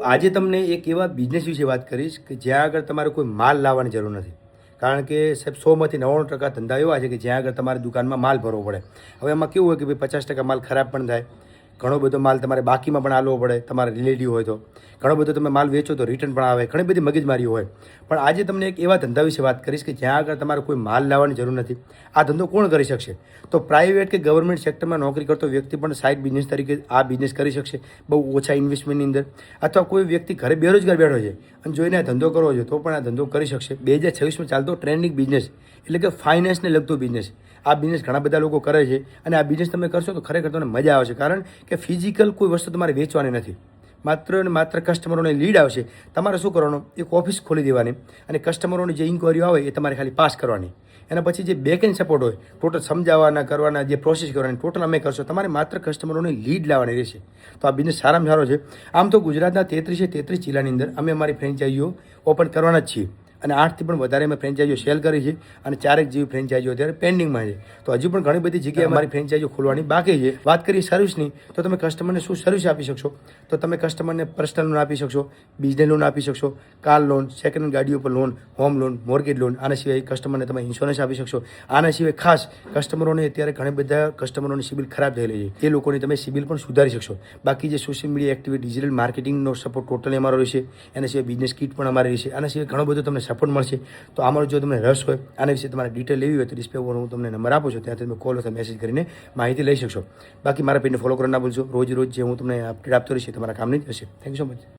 આજે તમને એક એવા બિઝનેસ વિશે વાત કરીશ કે જ્યાં આગળ તમારે કોઈ માલ લાવવાની જરૂર નથી. કારણ કે સાહેબ 100માંથી 99% ધંધા એવા છે કે જ્યાં આગળ તમારે દુકાનમાં માલ ભરવો પડે. હવે એમાં કેવું હોય કે ભાઈ 50% માલ ખરાબ પણ થાય, ઘણો બધો માલ તમારે બાકીમાં પણ આલવો પડે, તમારા રિલેટિવ હોય તો ઘણો બધો તમે માલ વેચો તો રિટર્ન પણ આવે, ઘણી બધી મગજમારી હોય. પણ આજે તમને એક એવા ધંધા વિશે વાત કરીશ કે જ્યાં આગળ તમારે કોઈ માલ લાવવાની જરૂર નથી. આ ધંધો કોણ કરી શકશે? તો પ્રાઇવેટ કે ગવર્મેન્ટ સેક્ટરમાં નોકરી કરતો વ્યક્તિ પણ સાઇડ બિઝનેસ તરીકે આ બિઝનેસ કરી શકશે, બહુ ઓછા ઇન્વેસ્ટમેન્ટની અંદર. અથવા કોઈ વ્યક્તિ ઘરે બેરોજગાર બેઠો છે અને જોઈને આ ધંધો કરવો છે તો પણ આ ધંધો કરી શકશે. 2026માં ચાલતો ટ્રેન્ડિંગ બિઝનેસ એટલે કે ફાઇનાન્સને લગતો બિઝનેસ. આ બિઝનેસ ઘણા બધા લોકો કરે છે અને આ બિઝનેસ તમે કરશો તો ખરેખર તમને મજા આવશે. કારણ કે ફિઝિકલ કોઈ વસ્તુ તમારે વેચવાની નથી, માત્ર ને માત્ર કસ્ટમરોને લીડ આવશે. તમારે શું કરવાનું? એક ઓફિસ ખોલી દેવાની અને કસ્ટમરોની જે ઇન્ક્વાયરીઓ આવે એ તમારે ખાલી પાસ કરવાની. એના પછી જે બેક એન્ડ સપોર્ટ હોય, ટોટલ સમજાવવાના કરવાના, જે પ્રોસેસ કરવાની ટોટલ અમે કરશો. તમારે માત્ર કસ્ટમરોની લીડ લાવવાની રહેશે. તો આ બિઝનેસ સારામાં સારો છે. આમ તો ગુજરાતના 33 જિલ્લાની અંદર અમે અમારી ફ્રેન્ચાઇઝીઓ ઓપન કરવાના જ છીએ અને 8થી પણ વધારે અમે ફ્રેન્ચાઇઝીઓ સેલ કરી છે અને 4 જેવી ફ્રેન્ચાઇઝીઓ અત્યારે પેન્ડિંગમાં છે. તો હજી પણ ઘણી બધી જગ્યાએ અમારી ફ્રેન્ચાઇઝીઓ ખોલવાની બાકી છે. વાત કરીએ સર્વિસની, તો તમે કસ્ટમરને શું સર્વિસ આપી શકશો? તો તમે કસ્ટમરને પર્સનલ લોન આપી શકશો, બિઝનેસ લોન આપી શકશો, કાર લોન, સેકન્ડ હેન્ડ ગાડીઓ પર loan, home loan, mortgage loan. આના સિવાય કસ્ટમરને તમે ઇન્સ્યોરન્સ આપી શકશો. આના સિવાય ખાસ કસ્ટમરોને અત્યારે ઘણા બધા કસ્ટમરોની સિબિલ ખરાબ થયેલી છે, એ લોકોની તમે સિબિલ પણ સુધારી શકશો. બાકી જે સોશિયલ મીડિયા એક્ટિવિટી, ડિજિટલ માર્કેટિંગનો સપોર્ટ ટોટલી અમારો રહેશે. એના સિવાય બિઝનેસ કિટ પણ અમારી રહેશે. આના સિવાય ઘણો બધો તમને સપોર્ટ મળશે. તો આમાં જો તમને રસ હોય, આના વિશે તમારે ડિટેલ લેવી હોય તો ડિસ્પ્લે ઉપર હું તમને નંબર આપું છું, ત્યાંથી તમે કોલ અથવા મેસેજ કરીને માહિતી લઈ શકશો. બાકી મારા પેજને ફોલો કરવા ના ભૂલશો. રોજ જે હું તમને અપડેટ આપતો રહીશ તમારા કામની જ હશે. Thank you so much.